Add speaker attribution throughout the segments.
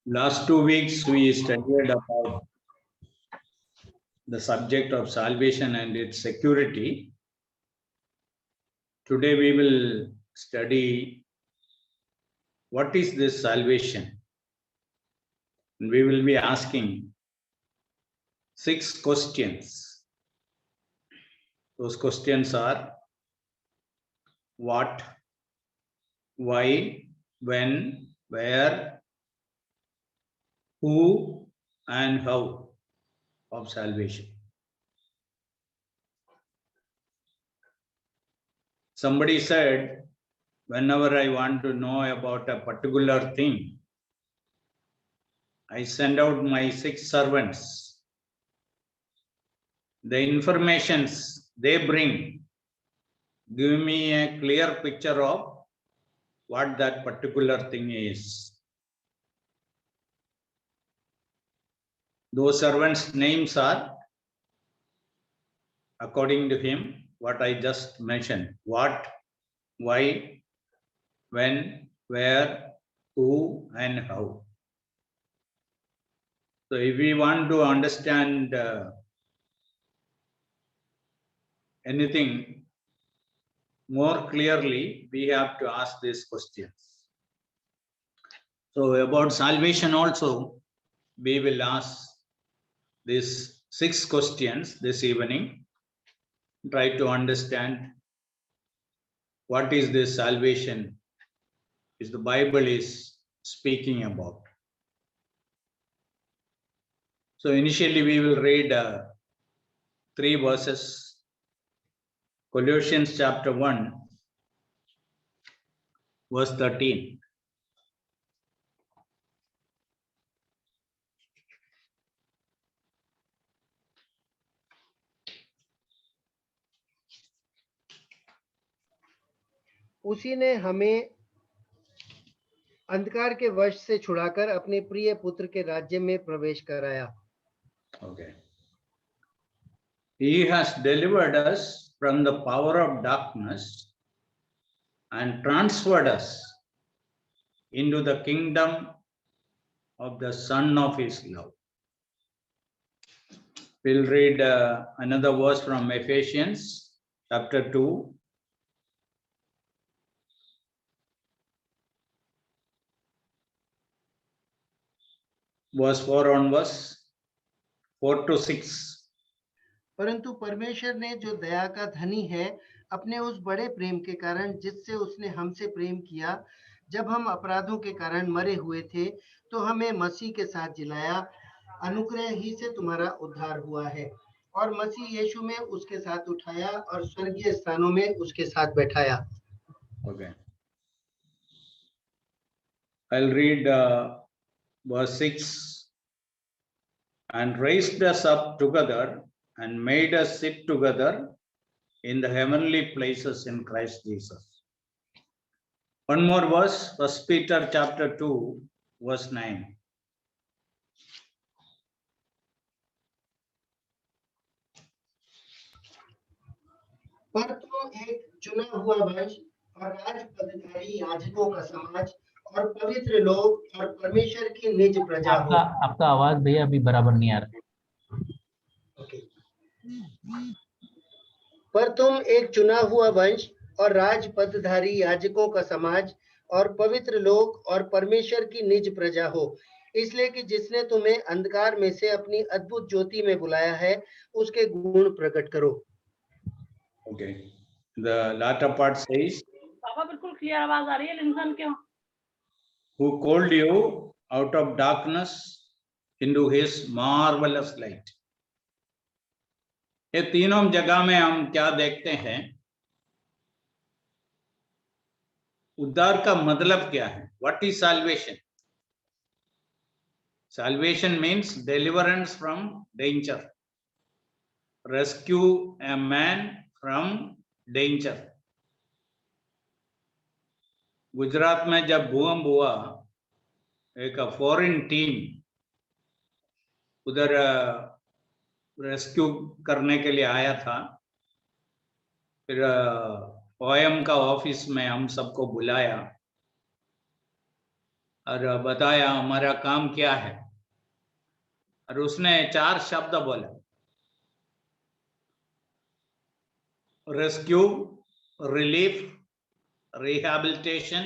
Speaker 1: Last 2 weeks we studied about the subject of salvation and its security. Today we will study what is this salvation. And we will be asking 6 questions. Those questions are what, why, when, where, who, and how of salvation. Somebody said, whenever I want to know about a particular thing, I send out my 6 servants. The informations they bring give me a clear picture of what that particular thing is. Those servants' names are, according to him, what I just mentioned: what, why, when, where, who, and how. So if we want to understand anything more clearly, we have to ask these questions. So about salvation also, we will ask these 6 questions this evening. Try to understand what is this salvation which the Bible is speaking about. So initially we will read 3 verses. Colossians chapter 1, verse 13.
Speaker 2: उसी ने हमें अंधकार के वश से छुड़ाकर अपने प्रिय पुत्र के राज्य में प्रवेश कराया.
Speaker 1: Okay. He has delivered us from the power of darkness and transferred us into the kingdom of the Son of His love. We'll read another verse from Ephesians chapter 2. Verse 4 onwards, 4 to 6.
Speaker 2: परंतु परमेश्वर ने जो दया का धनी है अपने उस बड़े प्रेम के कारण जिससे उसने हमसे प्रेम किया, जब हम अपराधों के कारण मरे हुए थे तो हमें मसीह के साथ जिलाया. अनुग्रह ही से तुम्हारा उद्धार हुआ है और मसीह यीशु में उसके साथ उठाया और स्वर्गीय स्थानों में उसके साथ बैठाया.
Speaker 1: Okay. I'll read verse 6. And raised us up together and made us sit together in the heavenly places in Christ Jesus. One more verse, 1 Peter chapter 2, verse 9.
Speaker 2: पर तुम एक चुना हुआ वंश और राजपदधारी याजकों का समाज और पवित्र लोग और परमेश्वर की निज प्रजा हो.
Speaker 3: आपका आवाज भैया अभी बराबर नहीं आ रहा.
Speaker 2: ओके. पर तुम एक चुना हुआ वंश और राजपदधारी याजकों का समाज और पवित्र लोग और परमेश्वर की निज प्रजा हो, इसलिए कि जिसने तुम्हें अंधकार में से अपनी अद्भुत ज्योति में बुलाया है उसके गुण प्रकट करो.
Speaker 1: Okay. The latter part says,
Speaker 4: पापा बिल्कुल क्लियर आवाज आ रही है, लेकिन क्यों?
Speaker 1: who called you out of darkness into his marvelous light. ये तीनों जगह में हम क्या देखते हैं? उद्धार का मतलब क्या है? What is salvation? Salvation means deliverance from danger. Rescue a man from danger. Gujarat में जब भूकंप हुआ, एक फॉरेन टीम उधर रेस्क्यू करने के लिए आया था. फिर ओएम का ऑफिस में हम सबको बुलाया. और बताया हमारा काम क्या है, और उसने 4 शब्द बोला, rescue, relief, rehabilitation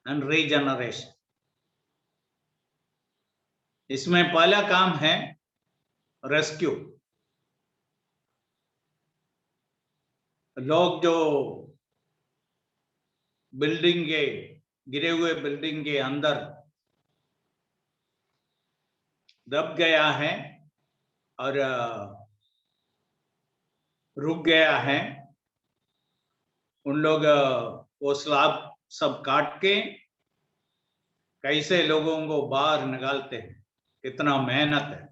Speaker 1: and regeneration. इसमें पहला काम है रेस्क्यू। लोग जो बिल्डिंग के, गिरे हुए बिल्डिंग के अंदर दब गया है और रुक गया है, उन लोग वो स्लैब सब काट के कैसे लोगों को बाहर निकालते हैं, कितना मेहनत है।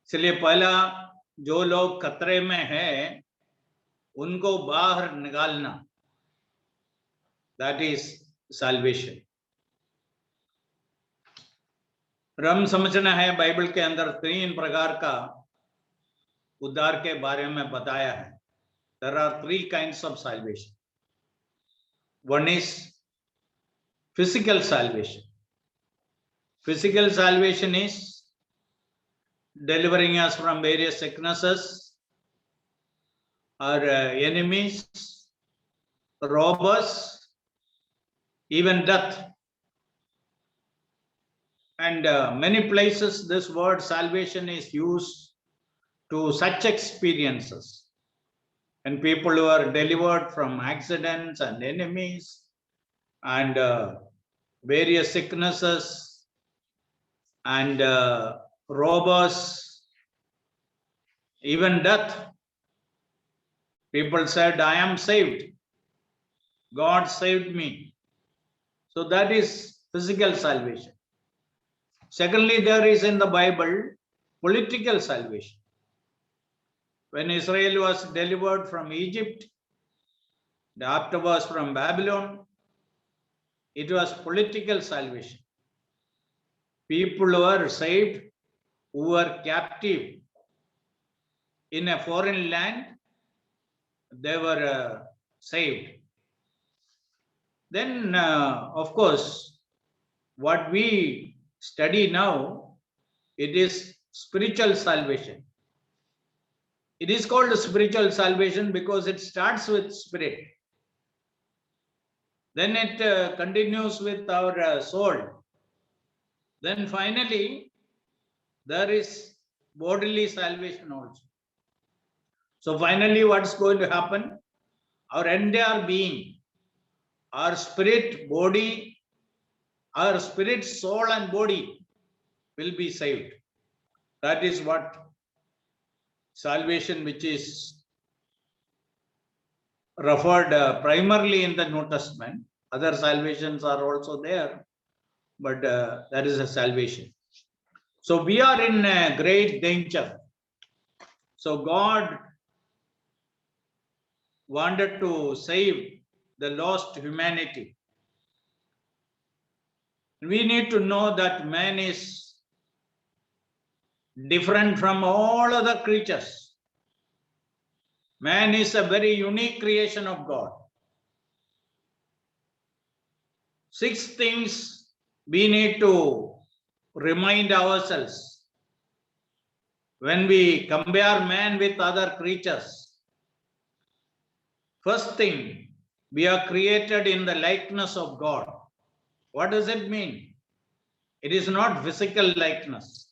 Speaker 1: इसलिए पहला जो लोग खतरे में है उनको बाहर निकालना, दैट इज सैल्वेशन। हम समझना है बाइबल के अंदर 3 प्रकार का उद्धार के बारे में बताया है। There are 3 kinds of salvation. One is physical salvation. Physical salvation is delivering us from various sicknesses or enemies, robbers, even death. And many places this word salvation is used to such experiences, and people who are delivered from accidents and enemies and various sicknesses and robbers, even death. People said, I am saved, God saved me. So that is physical salvation. Secondly, there is in the Bible political salvation. When Israel was delivered from Egypt, afterwards from Babylon, it was political salvation. People were saved who were captive in a foreign land, they were saved. Then, of course, what we study now, it is spiritual salvation. It is called spiritual salvation because it starts with spirit. Then it continues with our soul. Then finally, there is bodily salvation also. So finally, what's going to happen? Our entire being, our spirit, body, our spirit, soul and body will be saved. That is what salvation, which is referred primarily in the New Testament. Other salvations are also there, but that is a salvation. So we are in great danger. So God wanted to save the lost humanity. We need to know that man is different from all other creatures. Man is a very unique creation of God. 6 things we need to remind ourselves when we compare man with other creatures. First thing, we are created in the likeness of God. What does it mean? It is not physical likeness.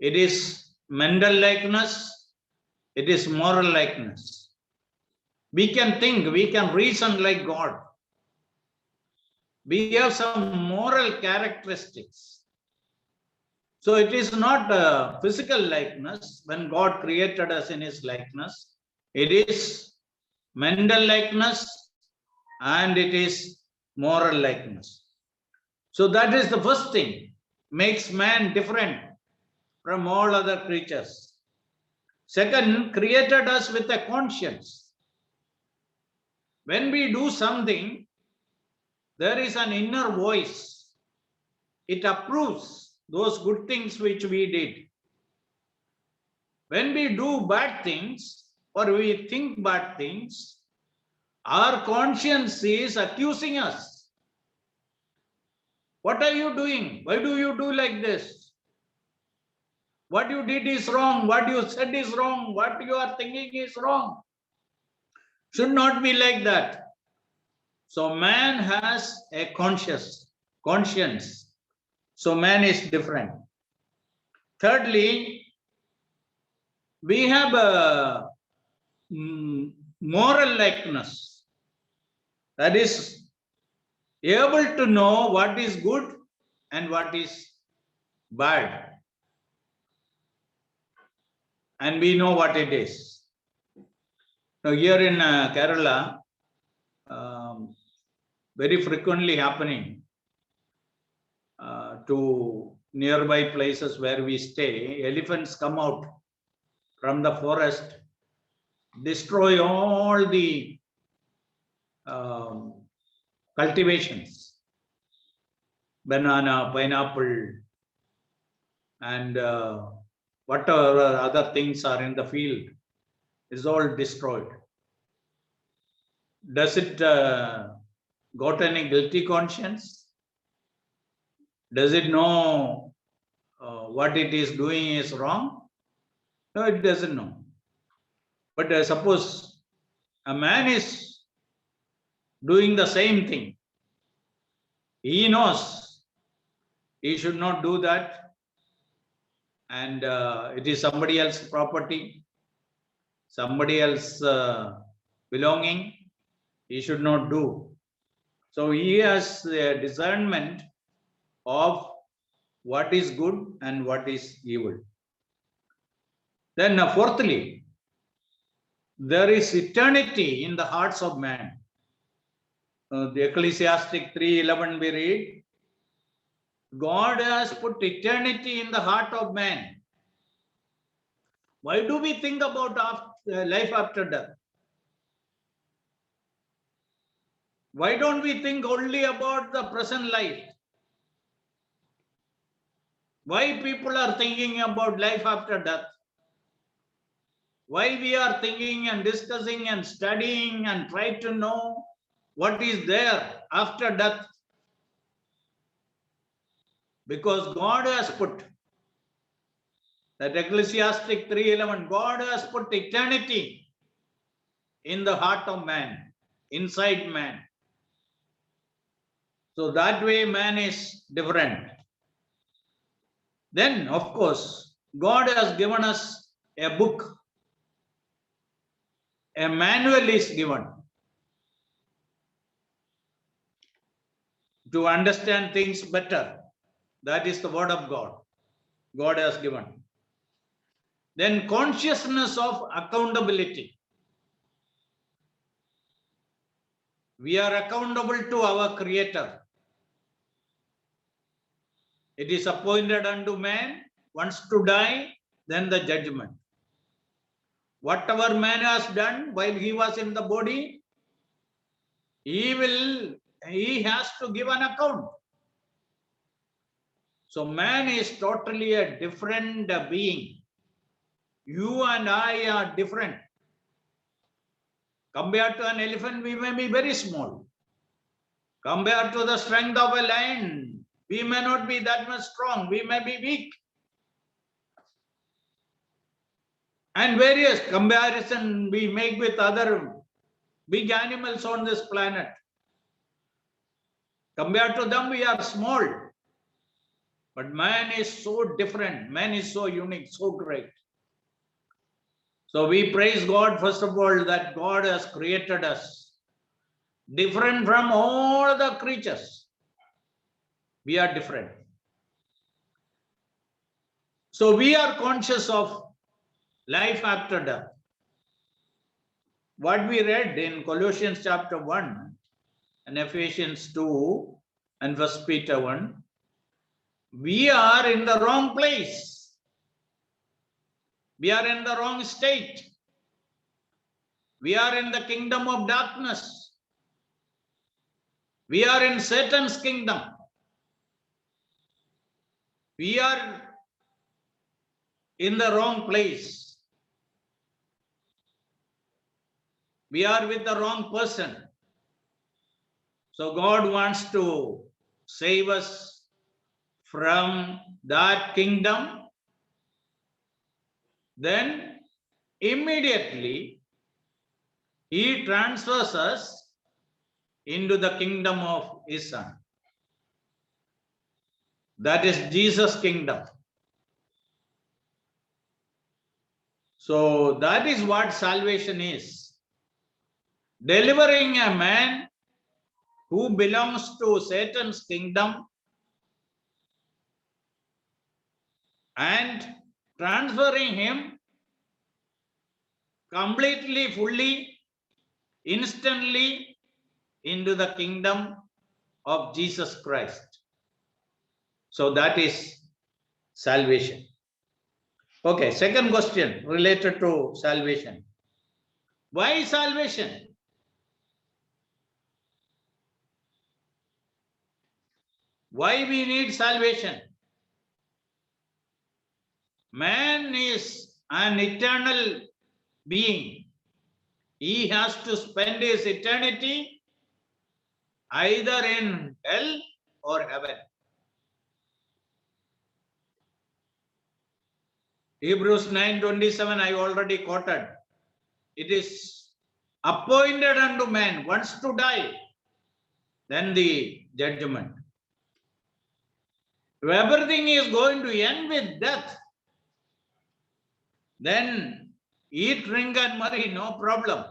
Speaker 1: It is mental likeness. It is moral likeness. We can think, we can reason like God. We have some moral characteristics. So it is not a physical likeness when God created us in his likeness. It is mental likeness and it is moral likeness. So that is the first thing, makes man different from all other creatures. Second, created us with a conscience. When we do something, there is an inner voice. It approves those good things which we did. When we do bad things or we think bad things, our conscience is accusing us. What are you doing? Why do you do like this? What you did is wrong. What you said is wrong. What you are thinking is wrong. Should not be like that. So man has a conscience. So man is different. Thirdly, we have a moral likeness. That is able to know what is good and what is bad. And we know what it is. Now here in Kerala, very frequently happening to nearby places where we stay, elephants come out from the forest, destroy all the cultivations, banana, pineapple, and whatever other things are in the field is all destroyed. Does it got any guilty conscience? Does it know what it is doing is wrong? No, it doesn't know. But suppose a man is doing the same thing. He knows he should not do that, and it is somebody else's property, somebody else's belonging. He should not do. So he has a discernment of what is good and what is evil. Then fourthly, there is eternity in the hearts of man. The Ecclesiastic 3:11 we read, God has put eternity in the heart of man. Why do we think about life after death? Why don't we think only about the present life? Why people are thinking about life after death? Why we are thinking and discussing and studying and try to know what is there after death? Because God has put that Ecclesiastic 3:11, God has put eternity in the heart of man, inside man. So that way man is different. Then, of course, God has given us a book. A manual is given to understand things better. That is the word of God. God has given. Then consciousness of accountability. We are accountable to our Creator. It is appointed unto man once to die, then the judgment. Whatever man has done while he was in the body, he has to give an account. So man is totally a different being. You and I are different. Compared to an elephant, we may be very small. Compared to the strength of a lion, we may not be that much strong. We may be weak. And various comparison we make with other big animals on this planet. Compared to them, we are small. But man is so different. Man is so unique, so great. So we praise God, first of all, that God has created us different from all the creatures. We are different. So we are conscious of life after death. What we read in Colossians chapter 1 and Ephesians 2 and 1 Peter 1, we are in the wrong place. We are in the wrong state. We are in the kingdom of darkness. We are in Satan's kingdom. We are in the wrong place. We are with the wrong person. So God wants to save us from that kingdom, then immediately he transfers us into the kingdom of his son. That is Jesus' kingdom. So that is what salvation is. Delivering a man who belongs to Satan's kingdom and transferring him completely, fully, instantly into the kingdom of Jesus Christ. So that is salvation. Okay, second question related to salvation. Why salvation? Why we need salvation? Man is an eternal being. He has to spend his eternity either in hell or heaven. Hebrews 9:27 I already quoted. It is appointed unto man once to die, then the judgment. If everything is going to end with death, then eat, drink and marry, no problem.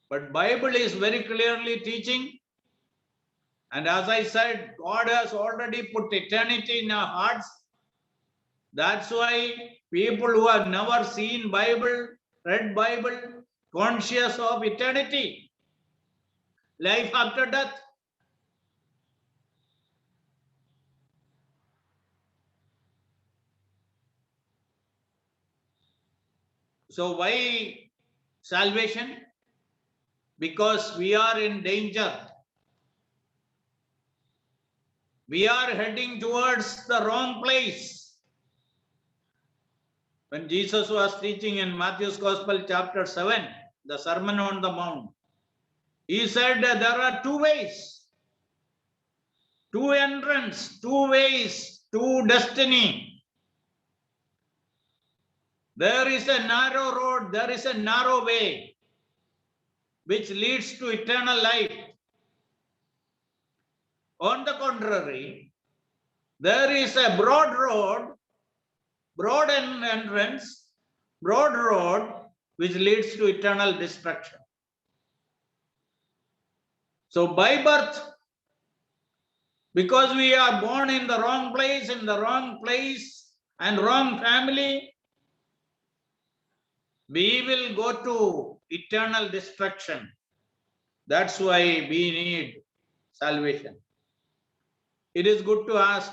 Speaker 1: But Bible is very clearly teaching, and as I said, God has already put eternity in our hearts. That's why people who have never seen Bible, read Bible, conscious of eternity, life after death. So why salvation? Because we are in danger. We are heading towards the wrong place. When Jesus was teaching in Matthew's Gospel chapter 7, the Sermon on the Mount, he said that there are two ways, two entrance, two ways, two destiny. There is a narrow road, there is a narrow way which leads to eternal life. On the contrary, there is a broad road, broad entrance, broad road which leads to eternal destruction. So by birth, because we are born in the wrong place and wrong family, we will go to eternal destruction. That's why we need salvation. It is good to ask,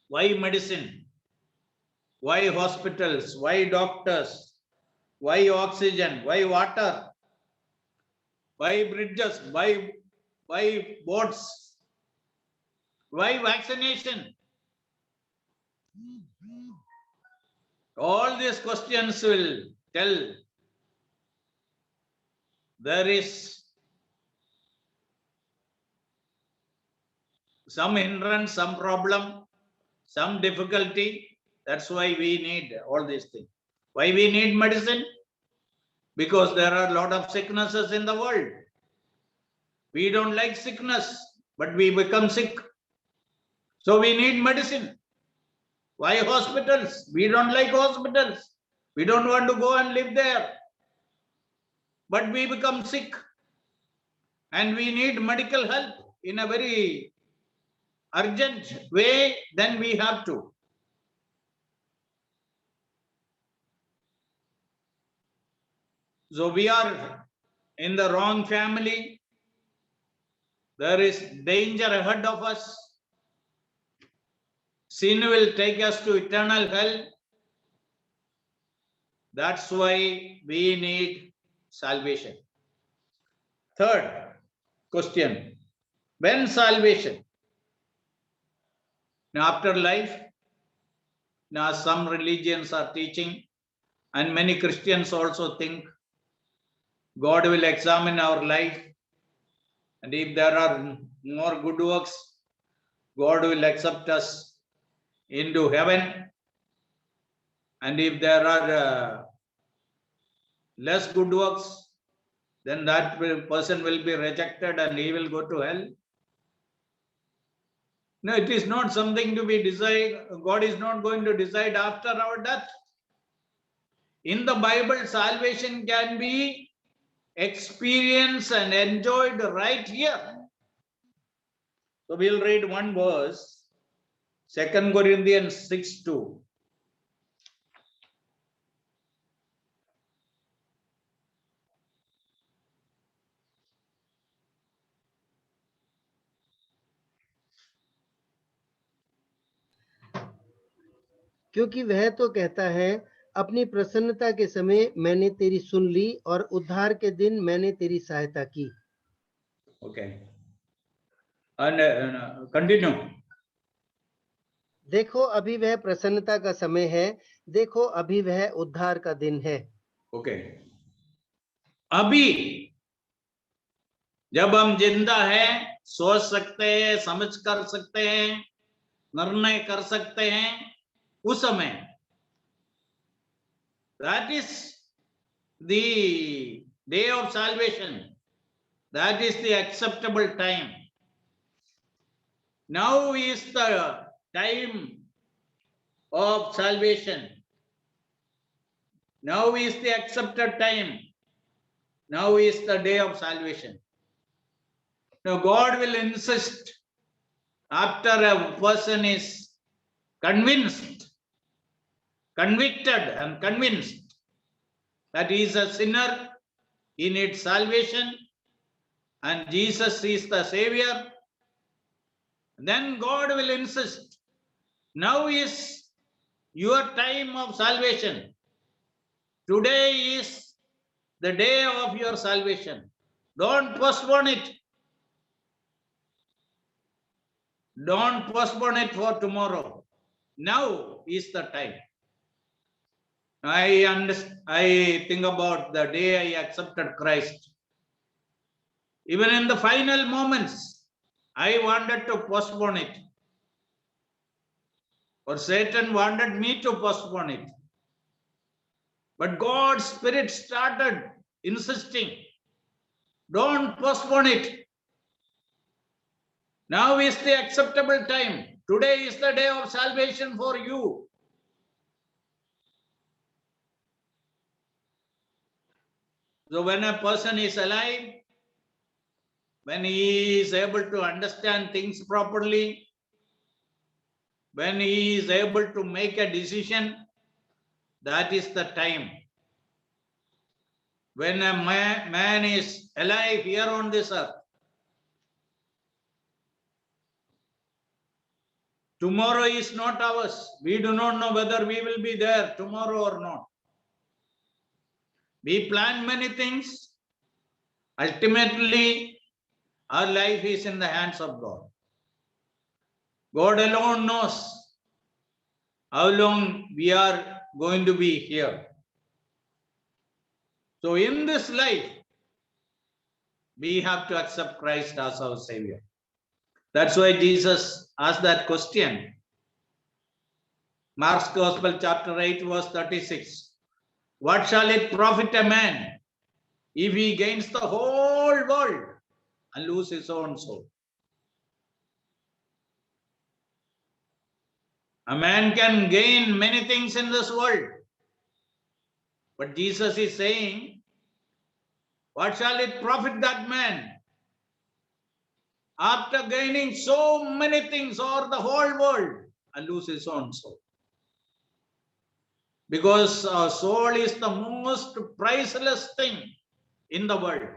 Speaker 1: why medicine? Why hospitals? Why doctors? Why oxygen? Why water? Why bridges? Why boats? Why vaccination? All these questions will tell there is some hindrance, some problem, some difficulty. That's why we need all these things. Why we need medicine? Because there are a lot of sicknesses in the world. We don't like sickness, but we become sick. So we need medicine. Why hospitals? We don't like hospitals. We don't want to go and live there. But we become sick. And we need medical help in a very urgent way, then we have to. So we are in the wrong family. There is danger ahead of us. Sin will take us to eternal hell. That's why we need salvation. Third question, when salvation? Now after life, now some religions are teaching, and many Christians also think God will examine our life And if there are more good works, God will accept us into heaven. And if there are less good works, then that person will be rejected and he will go to hell. No, it is not something to be decided. God is not going to decide after our death. In the Bible, salvation can be experienced and enjoyed right here. So we'll read one verse, 2 Corinthians 6:2.
Speaker 2: क्योंकि वह तो कहता है, अपनी प्रसन्नता के समय मैंने तेरी सुन ली और उद्धार के दिन मैंने तेरी सहायता की।
Speaker 1: Okay. And continue.
Speaker 2: देखो अभी वह प्रसन्नता का समय है, देखो अभी वह उद्धार का दिन है।
Speaker 1: Okay. अभी जब हम जिंदा हैं, सोच सकते हैं, समझ कर सकते हैं, निर्णय कर सकते हैं, उस समय that is the day of salvation. That is the acceptable time. Now is the time of salvation. Now is the accepted time. Now is the day of salvation. Now God will insist after a person is convinced, convicted and convinced that he is a sinner, he needs salvation, and Jesus is the Savior, then God will insist, now is your time of salvation. Today is the day of your salvation. Don't postpone it. Don't postpone it for tomorrow. Now is the time. I think about the day I accepted Christ. Even in the final moments, I wanted to postpone it. Or Satan wanted me to postpone it. But God's Spirit started insisting, don't postpone it. Now is the acceptable time. Today is the day of salvation for you. So when a person is alive, when he is able to understand things properly, when he is able to make a decision, that is the time. When a man is alive here on this earth, tomorrow is not ours. We do not know whether we will be there tomorrow or not. We plan many things. Ultimately, our life is in the hands of God. God alone knows how long we are going to be here. So in this life, we have to accept Christ as our Savior. That's why Jesus asked that question. Mark's Gospel, chapter 8, verse 36. What shall it profit a man if he gains the whole world and lose his own soul? A man can gain many things in this world. But Jesus is saying, what shall it profit that man after gaining so many things or the whole world and lose his own soul? Because our soul is the most priceless thing in the world.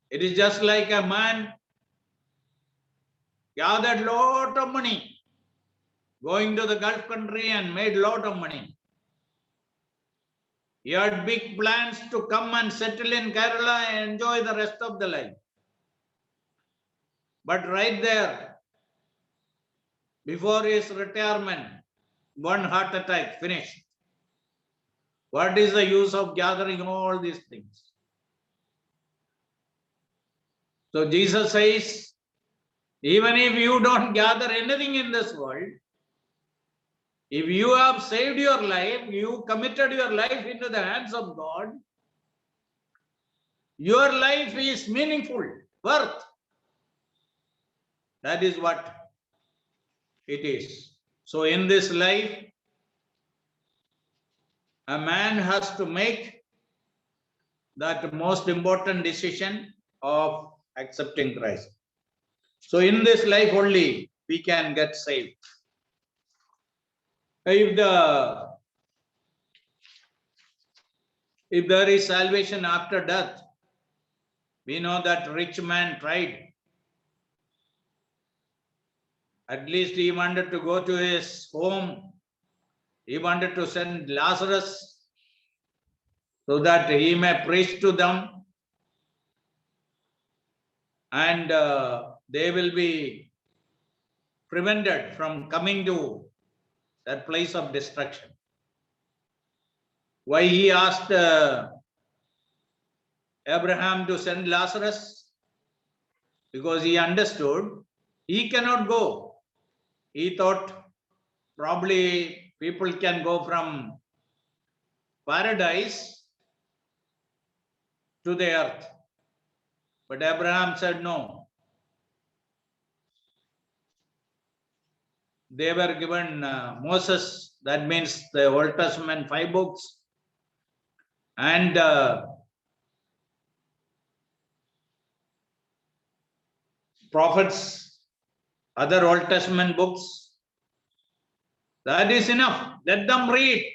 Speaker 1: It is just like a man gathered lot of money, going to the Gulf country and made lot of money. He had big plans to come and settle in Kerala and enjoy the rest of the life. But right there, before his retirement, one heart attack, finished. What is the use of gathering all these things? So Jesus says, even if you don't gather anything in this world, if you have saved your life, you committed your life into the hands of God, your life is meaningful, worth. That is what it is. So in this life, a man has to make that most important decision of accepting Christ. So in this life only, we can get saved. If there is salvation after death, we know that rich man tried. At least he wanted to go to his home. He wanted to send Lazarus so that he may preach to them, and they will be prevented from coming to that place of destruction. Why he asked Abraham to send Lazarus? Because he understood he cannot go. He thought probably people can go from paradise to the earth. But Abraham said no. They were given Moses, that means the Old Testament 5 books, and prophets, other Old Testament books. That is enough. Let them read,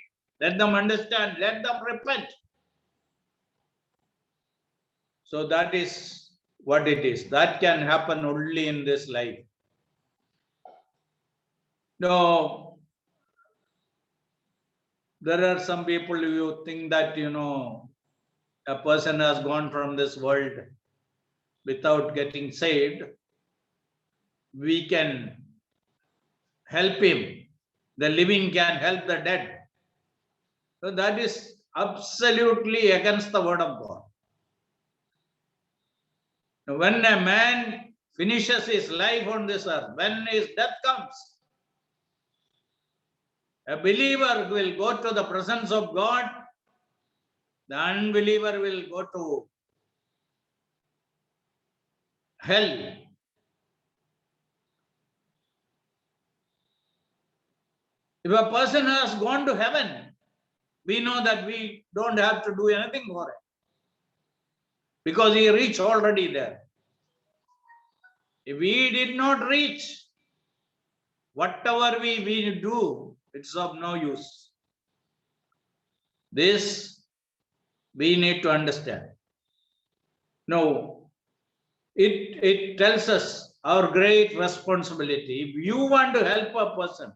Speaker 1: let them understand, let them repent. So that is what it is. That can happen only in this life. No, there are some people who think that, a person has gone from this world without getting saved. We can help him. The living can help the dead. So that is absolutely against the word of God. When a man finishes his life on this earth, when his death comes, a believer will go to the presence of God. The unbeliever will go to hell. If a person has gone to heaven, we know that we don't have to do anything for it, because he reached already there. If we did not reach, whatever we do, it's of no use. This we need to understand. No, it tells us our great responsibility. If you want to help a person,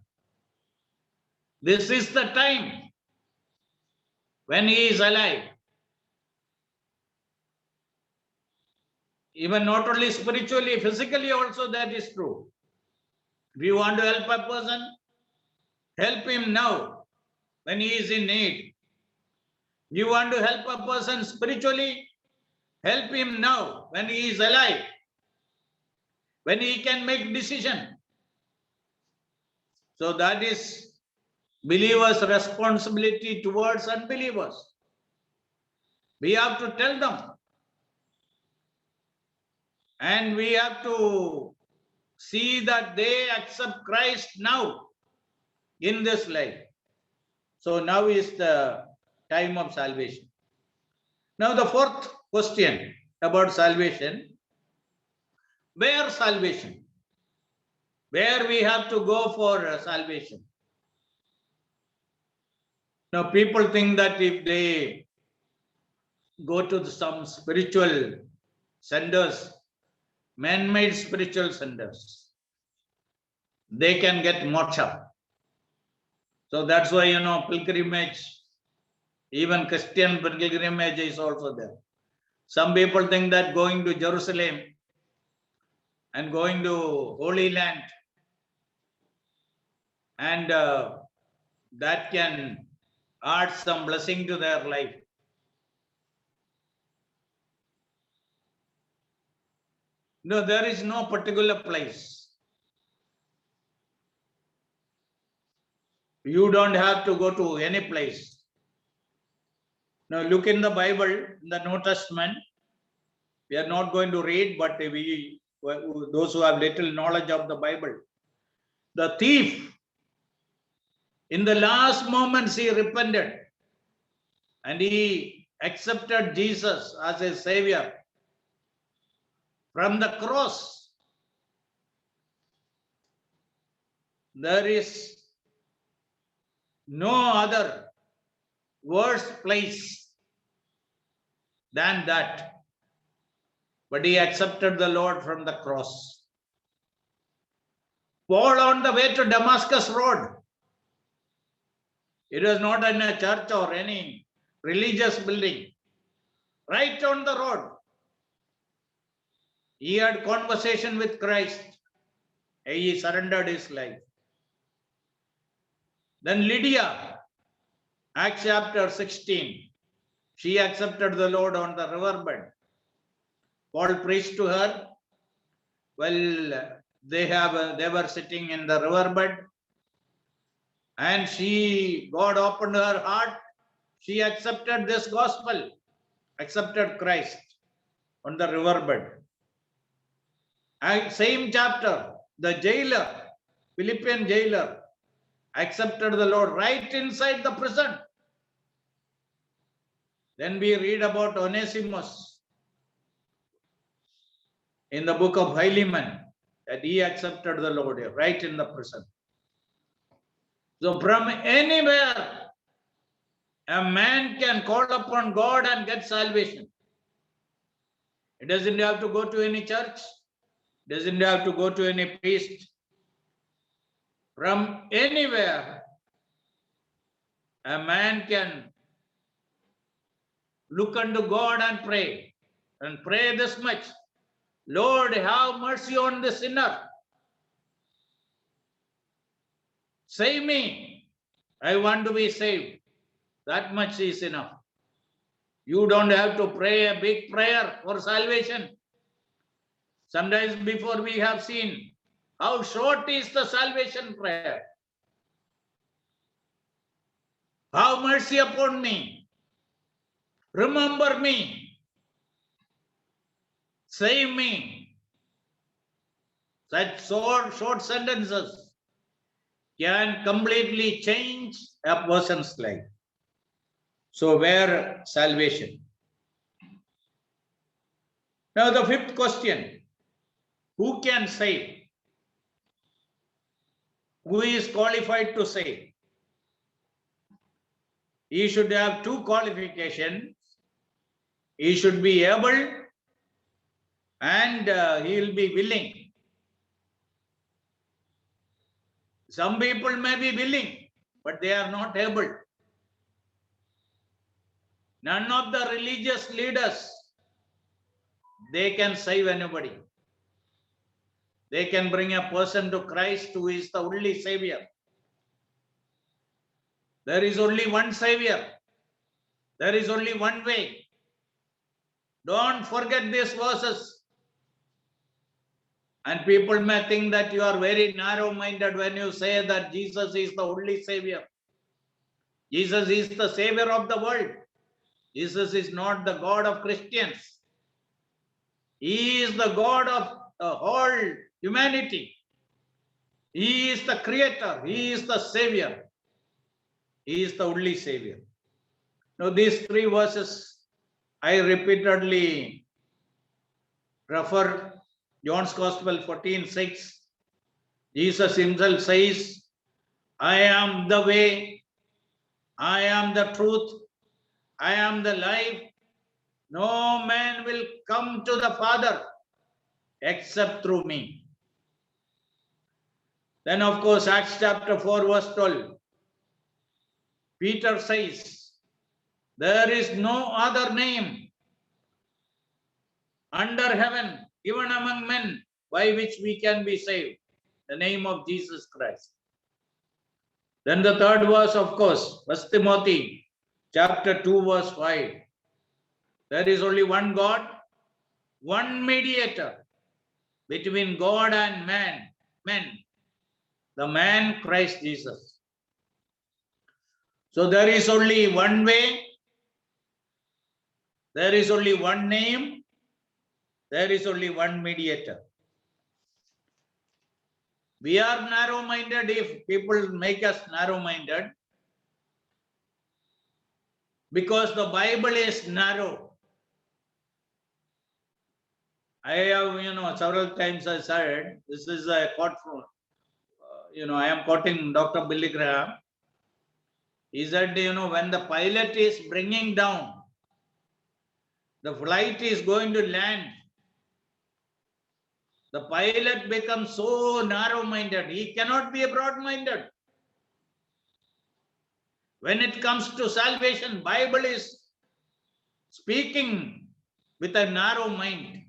Speaker 1: this is the time when he is alive. Even not only spiritually, physically also that is true. If you want to help a person, help him now when he is in need. If you want to help a person spiritually, help him now when he is alive, when he can make decision. So that is believers' responsibility towards unbelievers. We have to tell them, and we have to see that they accept Christ now in this life. So now is the time of salvation. Now the fourth question about salvation: where salvation? Where we have to go for salvation? Now people think that if they go to some spiritual centers, man-made spiritual centers, they can get moksha. So that's why, pilgrimage, even Christian pilgrimage is also there. Some people think that going to Jerusalem and going to Holy Land, and that can add some blessing to their life. No, there is no particular place. You don't have to go to any place. Now look in the Bible, in the New Testament. We are not going to read, but those who have little knowledge of the Bible, the thief, in the last moments he repented and he accepted Jesus as a savior. From the cross, there is no other worse place than that. But he accepted the Lord from the cross. Paul on the way to Damascus road. It was not in a church or any religious building. Right on the road. He had conversation with Christ. He surrendered his life. Then Lydia, Acts chapter 16, she accepted the Lord on the riverbed. Paul preached to her. Well, they were sitting in the riverbed, and God opened her heart. She accepted this gospel, accepted Christ on the riverbed. And same chapter, the jailer, Philippian jailer, accepted the Lord right inside the prison. Then we read about Onesimus in the book of Philemon, that he accepted the Lord here, right in the prison. So from anywhere, a man can call upon God and get salvation. It doesn't have to go to any church. Doesn't have to go to any priest. From anywhere, a man can look unto God and pray this much. Lord, have mercy on the sinner. Save me. I want to be saved. That much is enough. You don't have to pray a big prayer for salvation. Sometimes before we have seen how short is the salvation prayer. Have mercy upon me. Remember me. Save me. Such short sentences can completely change a person's life. So where salvation? Now the fifth question, who can save? Who is qualified to save? He should have two qualifications. He should be able and he will be willing. Some people may be willing, but they are not able. None of the religious leaders, they can save anybody. They can bring a person to Christ who is the only Savior. There is only one Savior. There is only one way. Don't forget these verses. And people may think that you are very narrow-minded when you say that Jesus is the only Savior. Jesus is the Savior of the world. Jesus is not the God of Christians. He is the God of the whole humanity. He is the Creator. He is the Savior. He is the only Savior. Now these three verses I repeatedly refer. John's Gospel 14:6. Jesus himself says, I am the way, I am the truth, I am the life. No man will come to the Father except through me. Then of course Acts chapter 4 verse 12. Peter says, there is no other name under heaven given among men by which we can be saved. The name of Jesus Christ. Then the third verse, of course, 1 Timothy chapter 2 verse 5. There is only one God, one mediator between God and men, the man Christ Jesus. So there is only one way, there is only one name, there is only one mediator. We are narrow-minded if people make us narrow-minded, because the Bible is narrow. I have, several times I said, this is a quote from, I am quoting Dr. Billy Graham. He said, when the pilot is bringing down, the flight is going to land, the pilot becomes so narrow-minded, he cannot be broad-minded. When it comes to salvation, Bible is speaking with a narrow mind.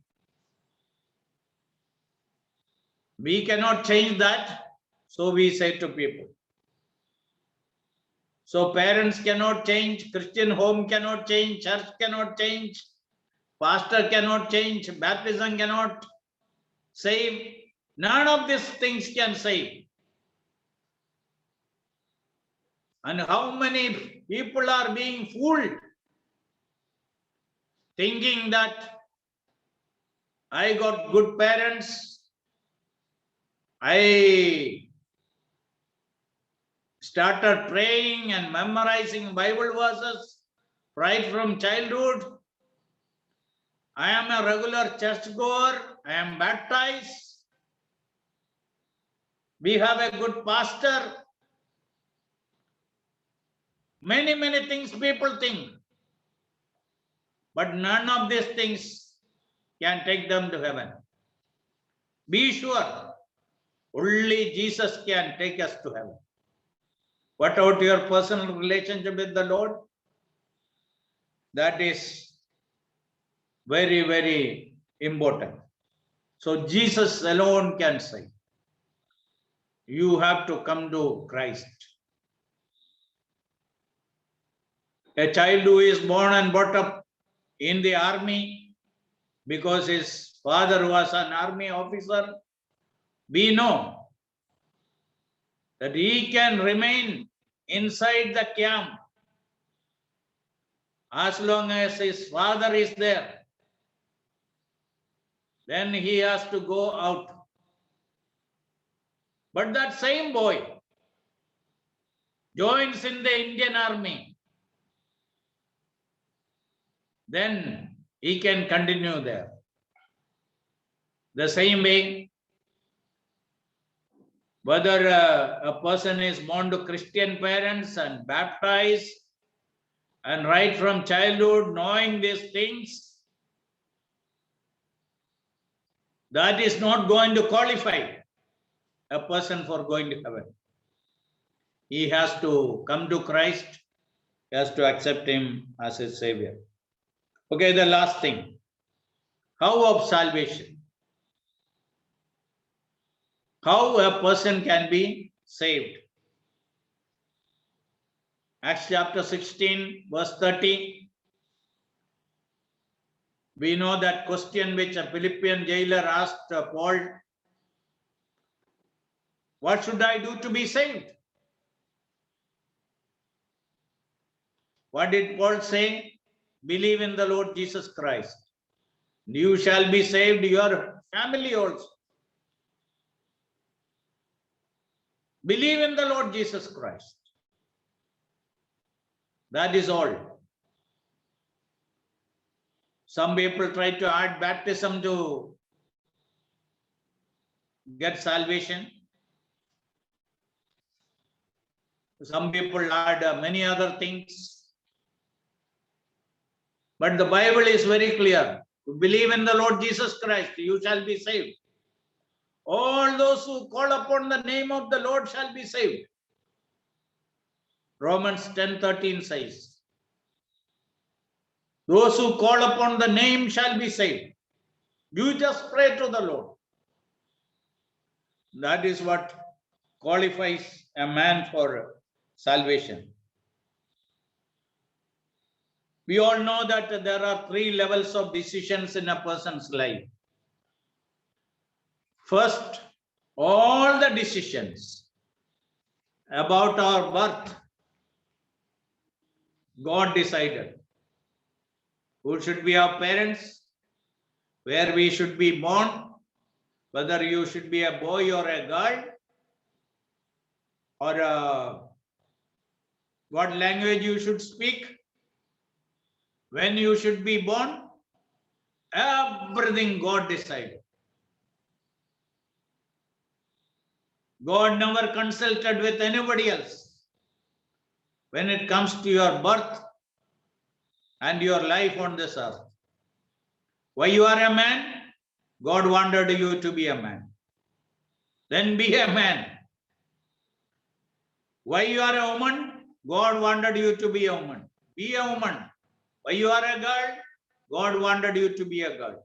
Speaker 1: We cannot change that, so we say to people. So parents cannot change, Christian home cannot change, church cannot change, pastor cannot change, baptism cannot save. None of these things can save. And how many people are being fooled, thinking that I got good parents, I started praying and memorizing Bible verses right from childhood. I am a regular churchgoer, I am baptized. We have a good pastor. Many things people think. But none of these things can take them to heaven. Be sure, only Jesus can take us to heaven. What about your personal relationship with the Lord? That is very important. So Jesus alone can save. You have to come to Christ. A child who is born and brought up in the army because his father was an army officer, we know that he can remain inside the camp as long as his father is there. Then he has to go out. But that same boy joins in the Indian army, then he can continue there. The same way, whether a person is born to Christian parents and baptized, and right from childhood knowing these things, that is not going to qualify a person for going to heaven. He has to come to Christ, he has to accept him as his savior. Okay, the last thing. How of salvation? How a person can be saved? Acts chapter 16, verse 30. We know that question which a Philippian jailer asked Paul, what should I do to be saved? What did Paul say? Believe in the Lord Jesus Christ. You shall be saved, your family also. Believe in the Lord Jesus Christ. That is all. Some people try to add baptism to get salvation. Some people add many other things. But the Bible is very clear. To believe in the Lord Jesus Christ, you shall be saved. All those who call upon the name of the Lord shall be saved. Romans 10:13 says, those who call upon the name shall be saved. You just pray to the Lord. That is what qualifies a man for salvation. We all know that there are 3 levels of decisions in a person's life. First, all the decisions about our birth, God decided. Who should be our parents, where we should be born, whether you should be a boy or a girl, or what language you should speak, when you should be born, everything God decided. God never consulted with anybody else when it comes to your birth and your life on this earth. Why you are a man? God wanted you to be a man. Then be a man. Why you are a woman? God wanted you to be a woman. Be a woman. Why you are a girl? God wanted you to be a girl.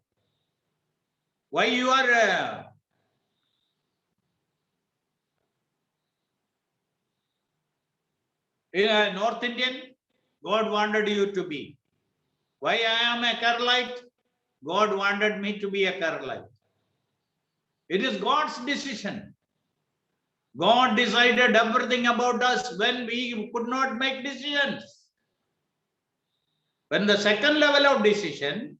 Speaker 1: Why you are a North Indian? God wanted you to be. Why I am a Carolite? God wanted me to be a Carolite. It is God's decision. God decided everything about us when we could not make decisions. When the second level of decision,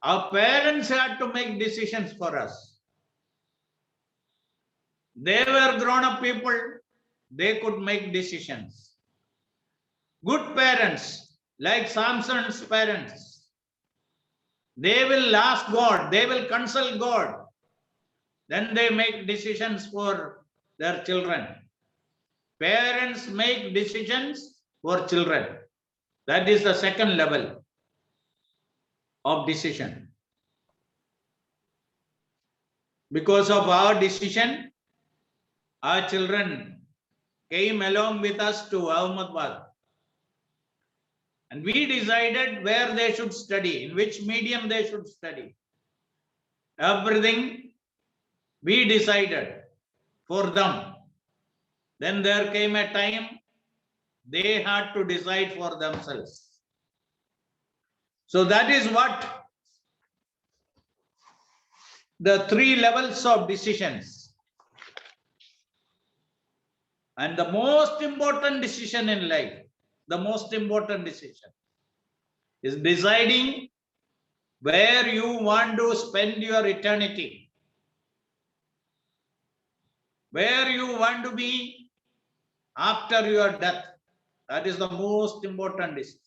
Speaker 1: our parents had to make decisions for us. They were grown-up people. They could make decisions. Good parents, like Samson's parents, they will ask God, they will consult God. Then they make decisions for their children. Parents make decisions for children. That is the second level of decision. Because of our decision, our children came along with us to Ahmedabad. And we decided where they should study, in which medium they should study. Everything we decided for them. Then there came a time they had to decide for themselves. So that is what the three levels of decisions. And the most important decision in life, the most important decision is deciding where you want to spend your eternity, where you want to be after your death. That is the most important decision.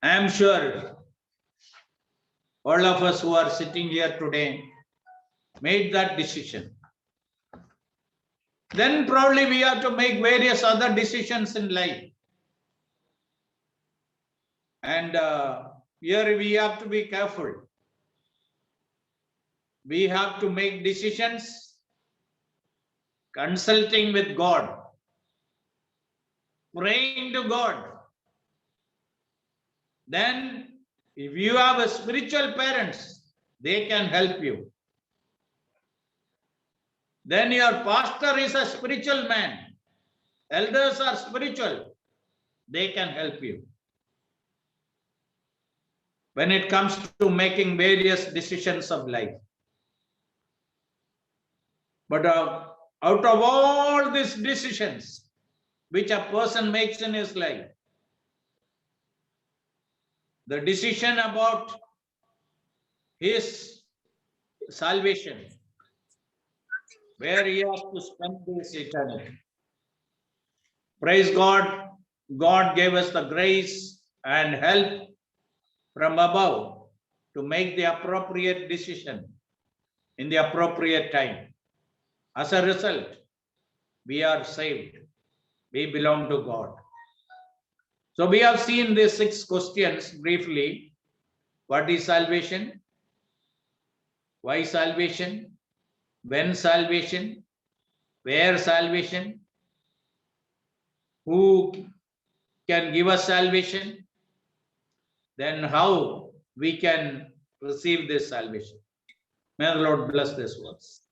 Speaker 1: I am sure all of us who are sitting here today made that decision. Then probably we have to make various other decisions in life. And here we have to be careful. We have to make decisions consulting with God, praying to God. Then if you have a spiritual parents, they can help you. Then your pastor is a spiritual man. Elders are spiritual. They can help you. When it comes to making various decisions of life. But out of all these decisions which a person makes in his life, the decision about his salvation, where he has to spend his eternity. Praise God, God gave us the grace and help from above to make the appropriate decision in the appropriate time. As a result, we are saved. We belong to God. So we have seen these 6 questions briefly. What is salvation? Why salvation? When salvation? Where salvation? Who can give us salvation? Then how we can receive this salvation? May the Lord bless this words.